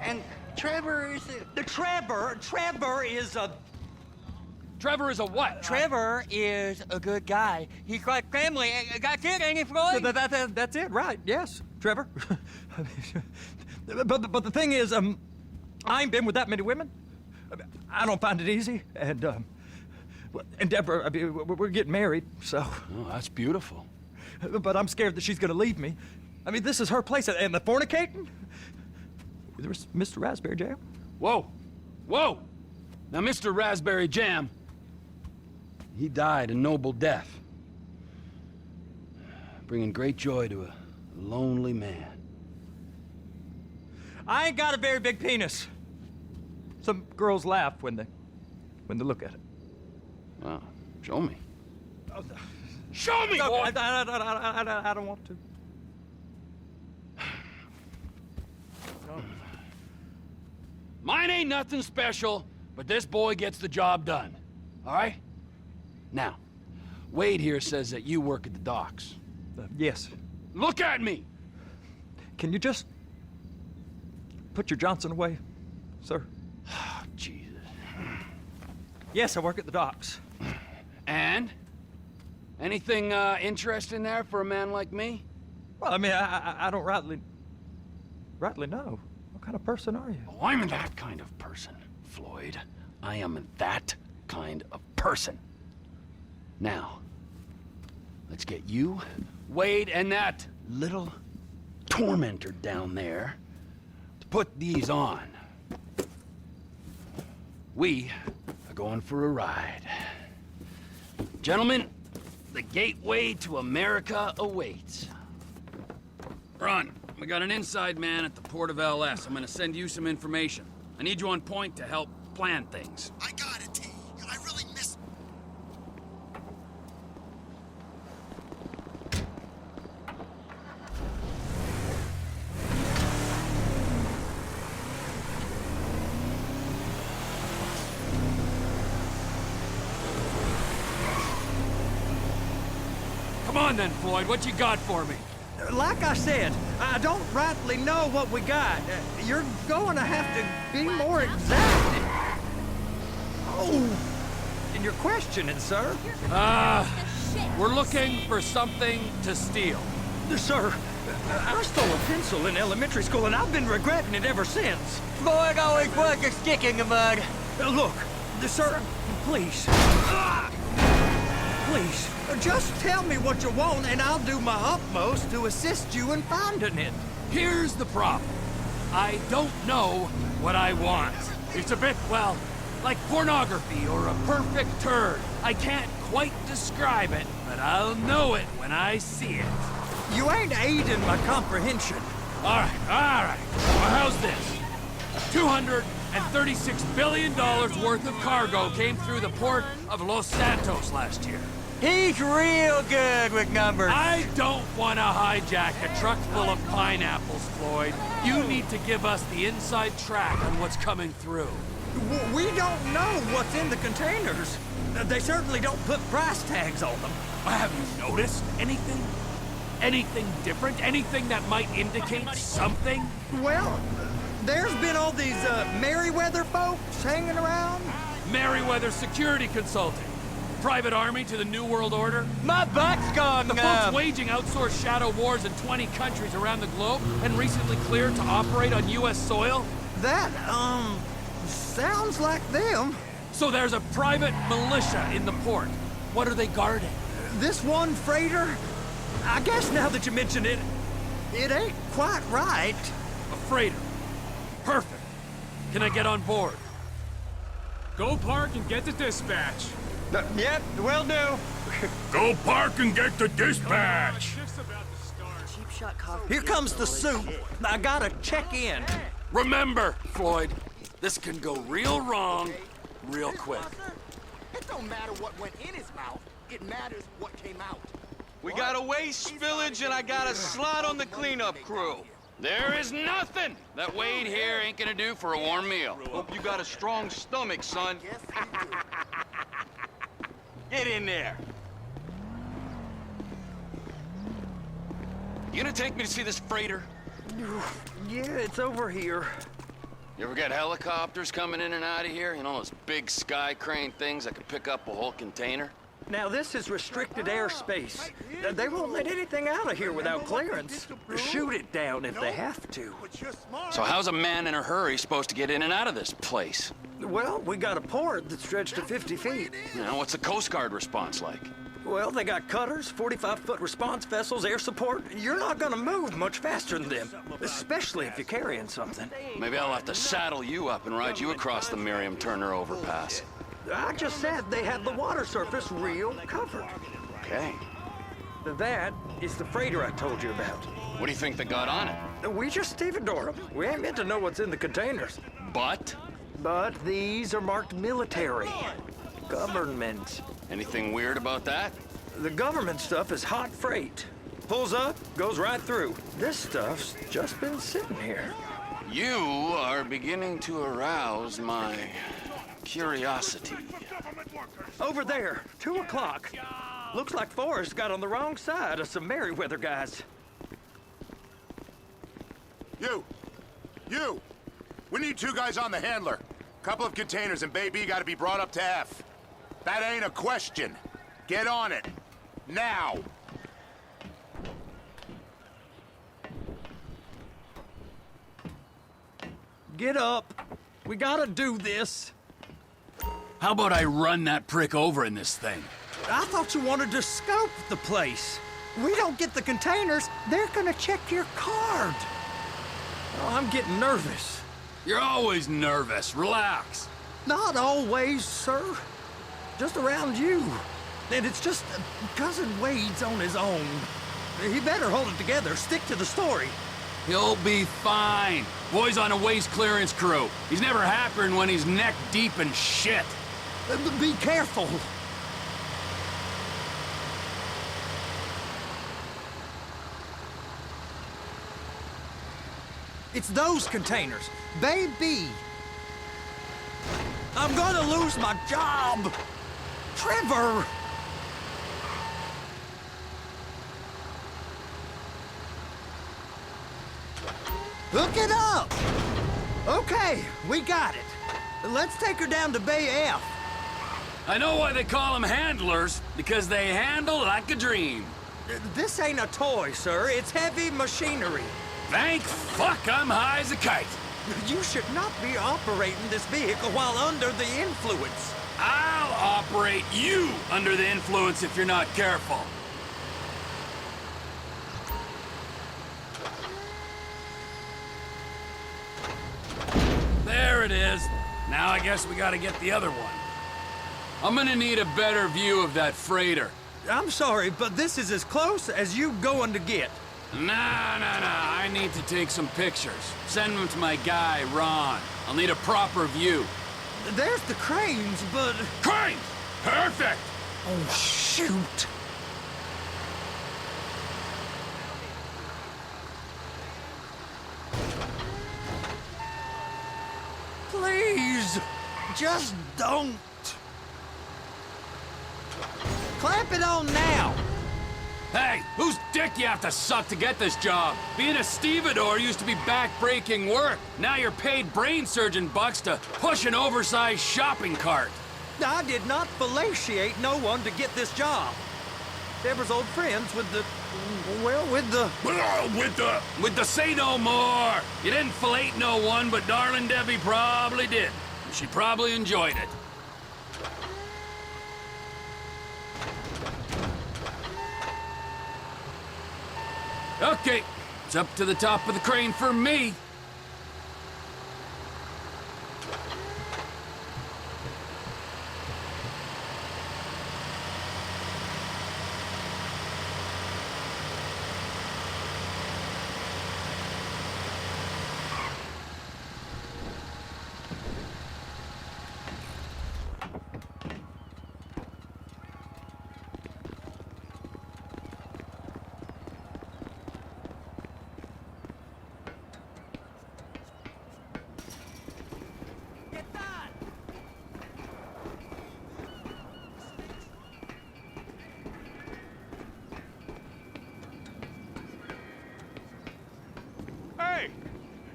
And Trevor is Trevor is a... Trevor is a what? Trevor is a good guy. He's like family. That's it, ain't it, Floyd? That's it, right? Yes, Trevor. but the thing is, I ain't been with that many women. I don't find it easy, and Deborah, I mean, we're getting married, so. Oh, that's beautiful. But I'm scared that she's gonna leave me. I mean, this is her place, and the fornicating? There's Mr. Raspberry Jam. Whoa, whoa! Now, Mr. Raspberry Jam, he died a noble death, bringing great joy to a lonely man. I ain't got a very big penis. Some girls laugh when they look at it. Wow, show me. Oh, Show me, no, boy! I don't want to. Mine ain't nothing special, but this boy gets the job done. All right? Now, Wade here says that you work at the docks. Yes. Look at me! Can you just put your Johnson away, sir? Oh, Jesus. Yes, I work at the docks. And? Anything interesting there for a man like me? Well, I mean, I don't rightly know. What kind of person are you? Oh, I'm that kind of person, Floyd. I am that kind of person. Now, let's get you, Wade, and that little tormentor down there to put these on. We are going for a ride. Gentlemen, the gateway to America awaits. Ron, we got an inside man at the port of LS. I'm gonna send you some information. I need you on point to help plan things. I got it, T. I really miss... Come on then, Floyd, what you got for me? Like I said, I don't rightly know what we got. You're going to have to be more exact. Oh, in your questioning, sir. We're looking for something to steal. Sir, I stole a pencil in elementary school, and I've been regretting it ever since. Floyd always was a stick in the mud. Look, sir, please. Please, just tell me what you want, and I'll do my utmost to assist you in finding it. Here's the problem. I don't know what I want. It's a bit, well, like pornography or a perfect turd. I can't quite describe it, but I'll know it when I see it. You ain't aiding my comprehension. All right. Well, how's this? $236 billion worth of cargo came through the port of Los Santos last year. He's real good with numbers. I don't want to hijack a truck full of pineapples, Floyd. You need to give us the inside track on what's coming through. We don't know what's in the containers. They certainly don't put price tags on them. Have you noticed anything? Anything different? Anything that might indicate something? Well, there's been all these Merryweather folks hanging around. Merryweather Security Consulting. Private army to the New World Order. My butt's gone The folks waging outsourced shadow wars in 20 countries around the globe and recently cleared to operate on U.S. soil. That, sounds like them. So there's a private militia in the port. What are they guarding? This one freighter, I guess now that you mention it, it ain't quite right. A freighter. Perfect. Can I get on board? Go park and get the dispatch. Yep, will do. Go park and get the dispatch. Here comes the soup. I gotta check in. Remember, Floyd, this can go real wrong real quick. It don't matter what went in his mouth. It matters what came out. We got a waste spillage and I got a slot on the cleanup crew. There is nothing that Wade here ain't gonna do for a warm meal. Hope you got a strong stomach, son. Yes, you do. Get in there. You gonna take me to see this freighter? Yeah, it's over here. You ever get helicopters coming in and out of here? You know, those big sky crane things that could pick up a whole container? Now, this is restricted airspace. They won't let anything out of here without clearance. Shoot it down if they have to. So how's a man in a hurry supposed to get in and out of this place? Well, we got a port that's stretched to 50 feet. You know, what's the Coast Guard response like? Well, they got cutters, 45-foot response vessels, air support. You're not gonna move much faster than them, especially if you're carrying something. Maybe I'll have to saddle you up and ride you across the Miriam Turner overpass. I just said they had the water surface real covered. Okay. That is the freighter I told you about. What do you think they got on it? We just stevedore them. We ain't meant to know what's in the containers. But? But these are marked military. Government. Anything weird about that? The government stuff is hot freight. Pulls up, goes right through. This stuff's just been sitting here. You are beginning to arouse my curiosity. Over there, 2 o'clock. Looks like Forrest got on the wrong side of some Merryweather guys. You! We need 2 guys on the handler. Couple of containers and Bay B gotta be brought up to F. That ain't a question. Get on it. Now! Get up. We gotta do this. How about I run that prick over in this thing? I thought you wanted to scope the place. We don't get the containers, they're gonna check your card. Oh, I'm getting nervous. You're always nervous. Relax. Not always, sir. Just around you. And it's just Cousin Wade's on his own. He better hold it together, stick to the story. He'll be fine. Boy's on a waste clearance crew. He's never happier than when he's neck deep in shit. Be careful. It's those containers. Baby. I'm gonna lose my job. Trevor. Hook it up. Okay, we got it. Let's take her down to Bay F. I know why they call them handlers, because they handle like a dream. This ain't a toy, sir. It's heavy machinery. Thank fuck I'm high as a kite. You should not be operating this vehicle while under the influence. I'll operate you under the influence if you're not careful. There it is. Now I guess we gotta get the other one. I'm gonna need a better view of that freighter. I'm sorry, but this is as close as you going to get. Nah. I need to take some pictures. Send them to my guy, Ron. I'll need a proper view. There's the cranes, but... Cranes! Perfect! Oh, shoot! Please! Just don't! Clamp it on now! Hey, whose dick you have to suck to get this job? Being a stevedore used to be back-breaking work. Now you're paid brain surgeon bucks to push an oversized shopping cart. I did not fellatiate no one to get this job. Deborah's old friends with the... well, with the... With the say no more. You didn't fillet no one, but darling Debbie probably did. She probably enjoyed it. Okay, it's up to the top of the crane for me.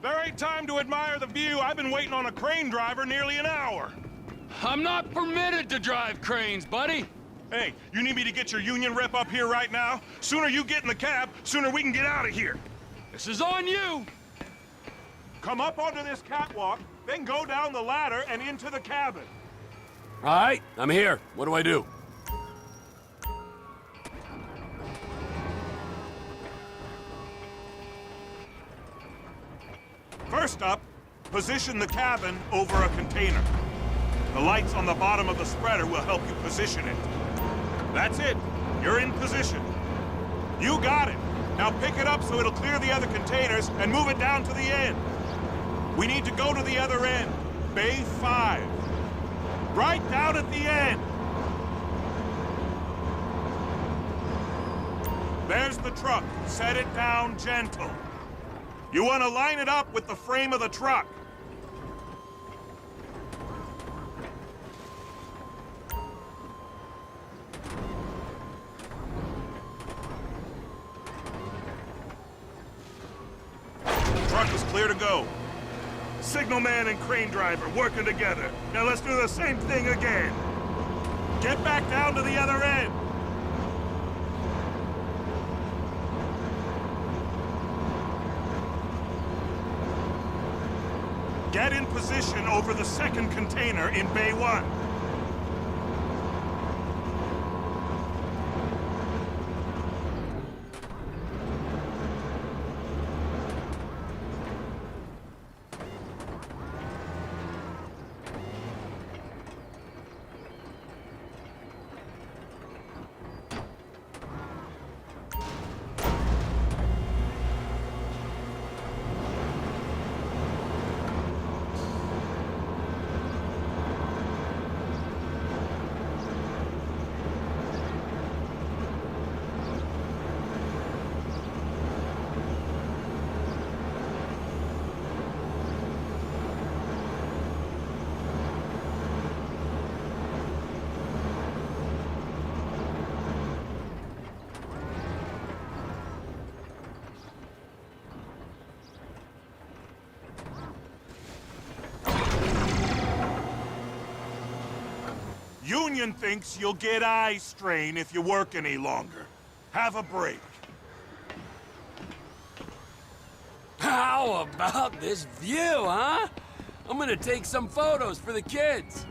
There ain't time to admire the view. I've been waiting on a crane driver nearly an hour. I'm not permitted to drive cranes, buddy. Hey, you need me to get your union rep up here right now? Sooner you get in the cab, sooner we can get out of here. This is on you. Come up onto this catwalk, then go down the ladder and into the cabin. All right, I'm here. What do I do? First up, position the cabin over a container. The lights on the bottom of the spreader will help you position it. That's it. You're in position. You got it. Now pick it up so it'll clear the other containers and move it down to the end. We need to go to the other end. Bay 5. Right down at the end. There's the truck. Set it down gentle. You want to line it up with the frame of the truck. Truck is clear to go. Signalman and crane driver working together. Now let's do the same thing again. Get back down to the other end. Get in position over the second container in Bay 1. Union thinks you'll get eye strain if you work any longer. Have a break. How about this view, huh? I'm gonna take some photos for the kids.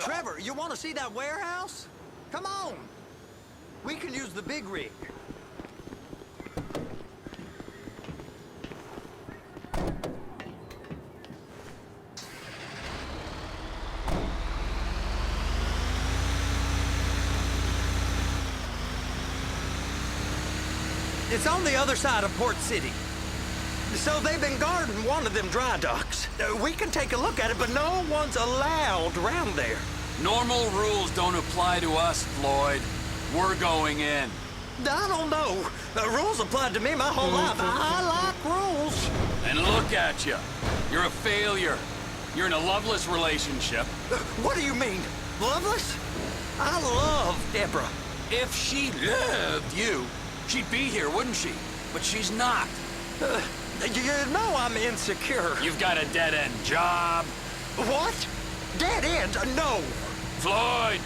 Trevor, you want to see that warehouse? Come on. We can use the big rig. It's on the other side of Port City. So they've been guarding one of them dry docks. We can take a look at it, but no one's allowed around there. Normal rules don't apply to us, Floyd. We're going in. I don't know. The rules applied to me my whole life. I like rules. And look at you. You're a failure. You're in a loveless relationship. What do you mean? Loveless? I love Deborah. If she loved you, she'd be here, wouldn't she? But she's not. You know I'm insecure. You've got a dead-end job. What? Dead end? No. Floyd,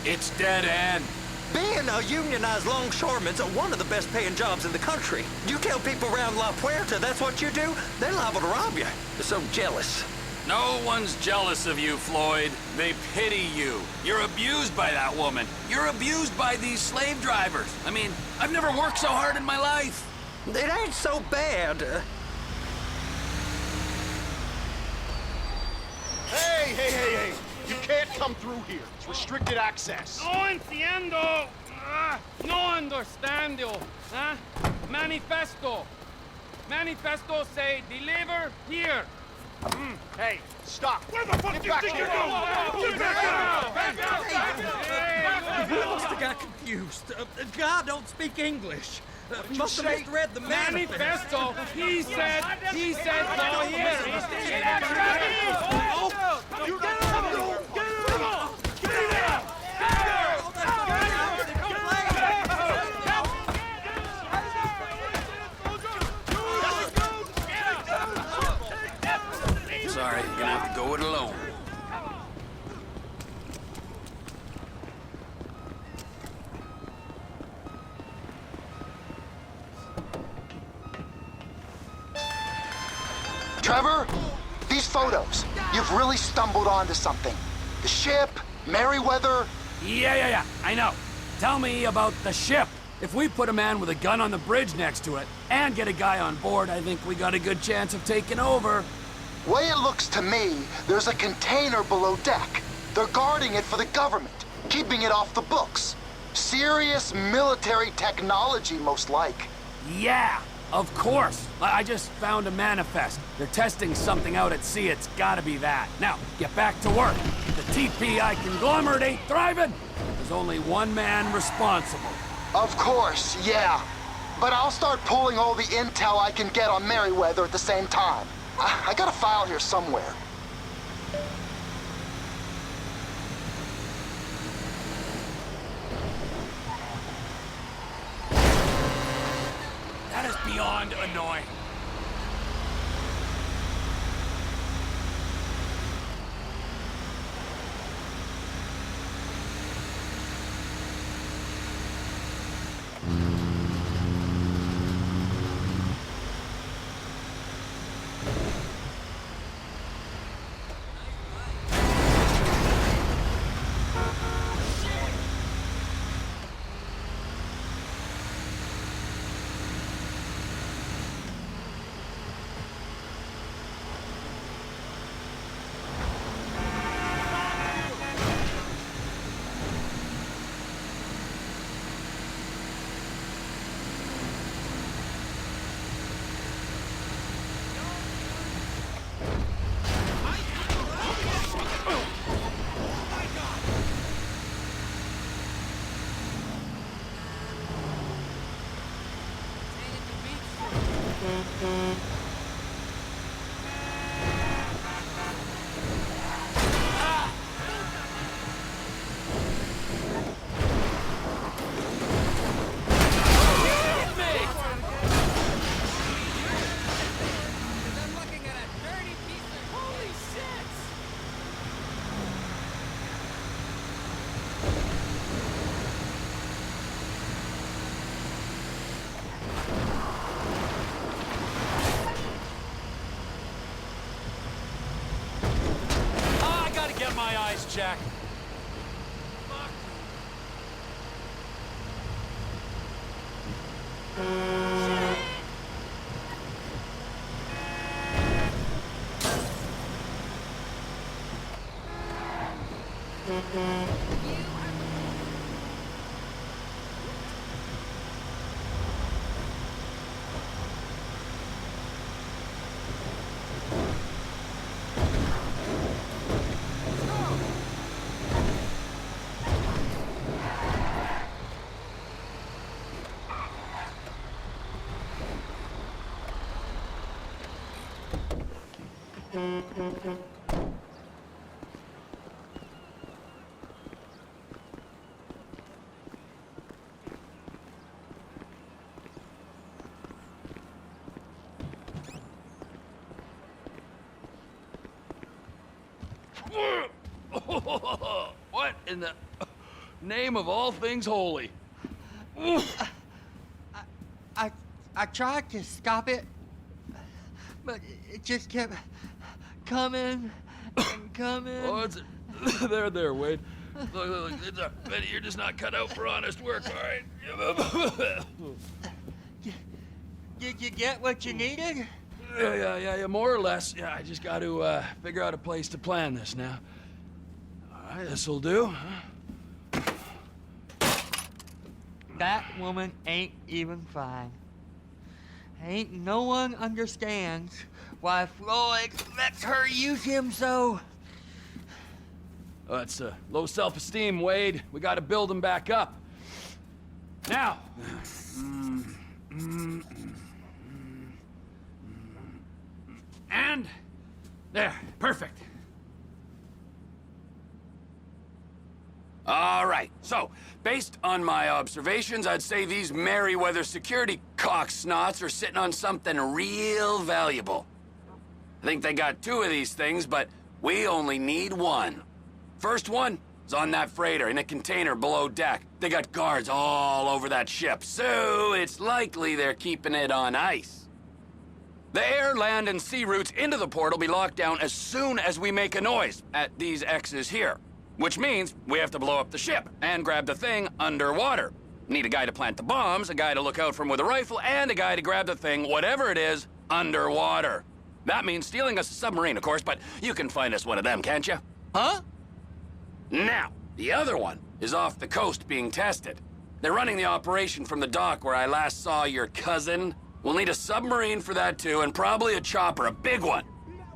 it's dead end. Being a unionized longshoreman's one of the best paying jobs in the country. You tell people around La Puerta that's what you do, they're liable to rob you. They're so jealous. No one's jealous of you, Floyd. They pity you. You're abused by that woman. You're abused by these slave drivers. I mean, I've never worked so hard in my life. It ain't so bad. Hey! You can't come through here. It's restricted access. No entiendo. No understando. Huh? Manifesto. Manifesto say deliver here. Hey, stop. Where the fuck Get you back think here. you're going? Get back out! He must have got confused. God don't speak English. Must have misread the manifesto. Manifesto. He said go here. You get out! Sorry, you're gonna have to go it alone. Trevor, these photos, you've really stumbled onto something. The ship, Merryweather. Yeah, I know. Tell me about the ship. If we put a man with a gun on the bridge next to it and get a guy on board, I think we got a good chance of taking over. Way it looks to me, there's a container below deck. They're guarding it for the government, keeping it off the books. Serious military technology, most like. Yeah, of course. I just found a manifest. They're testing something out at sea. It's gotta be that. Now, get back to work. The TPI conglomerate ain't thriving. There's only one man responsible. Of course, yeah. But I'll start pulling all the intel I can get on Merryweather at the same time. I got a file here somewhere. That is beyond annoying. My eyes, Jack. What in the name of all things holy? I tried to stop it, but it just kept coming and coming. Oh, it's there, Wade. Look, Betty, you're just not cut out for honest work, all right? Did you get what you needed? Yeah, more or less. Yeah, I just got to figure out a place to plan this now. All right, this'll do. That woman ain't even fine. Ain't no one understands why Floyd lets her use him so. Oh, that's low self-esteem, Wade. We got to build him back up. Now. And there, perfect. All right, so, based on my observations, I'd say these Merryweather security cocksnots are sitting on something real valuable. I think they got 2 of these things, but we only need 1. First one is on that freighter in a container below deck. They got guards all over that ship, so it's likely they're keeping it on ice. The air, land, and sea routes into the port will be locked down as soon as we make a noise at these X's here. Which means we have to blow up the ship and grab the thing underwater. Need a guy to plant the bombs, a guy to look out for 'em with a rifle, and a guy to grab the thing, whatever it is, underwater. That means stealing us a submarine, of course, but you can find us one of them, can't you? Huh? Now, the other one is off the coast being tested. They're running the operation from the dock where I last saw your cousin. We'll need a submarine for that too, and probably a chopper, a big one.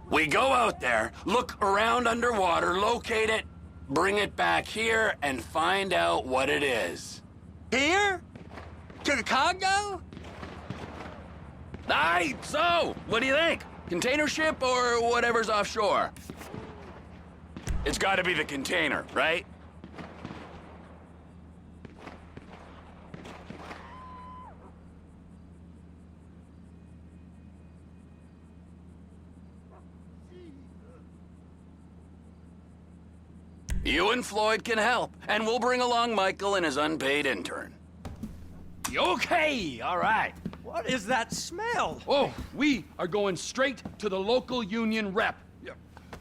We go out there, look around underwater, locate it, bring it back here, and find out what it is. Here? To the Congo? Aye, so, what do you think? Container ship or whatever's offshore? It's gotta be the container, right? You and Floyd can help, and we'll bring along Michael and his unpaid intern. Okay, all right. What is that smell? Oh, we are going straight to the local union rep.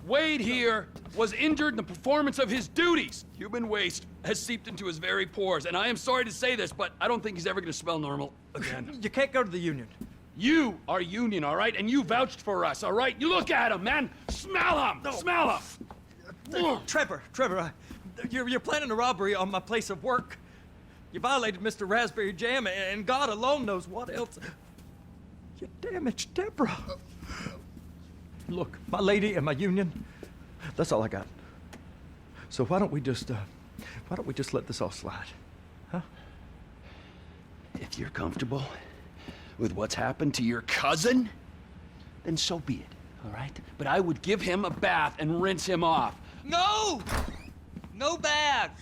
Wade here was injured in the performance of his duties. Human waste has seeped into his very pores, and I am sorry to say this, but I don't think he's ever going to smell normal again. You can't go to the union. You are union, all right? And you vouched for us, all right? You look at him, man. Smell him. No. Smell him. Trevor, you're planning a robbery on my place of work. You violated Mr. Raspberry Jam, and God alone knows what else. You damaged Deborah. Look, my lady and my union, that's all I got. So why don't we just let this all slide, huh? If you're comfortable with what's happened to your cousin, then so be it, all right? But I would give him a bath and rinse him off. No! No baths!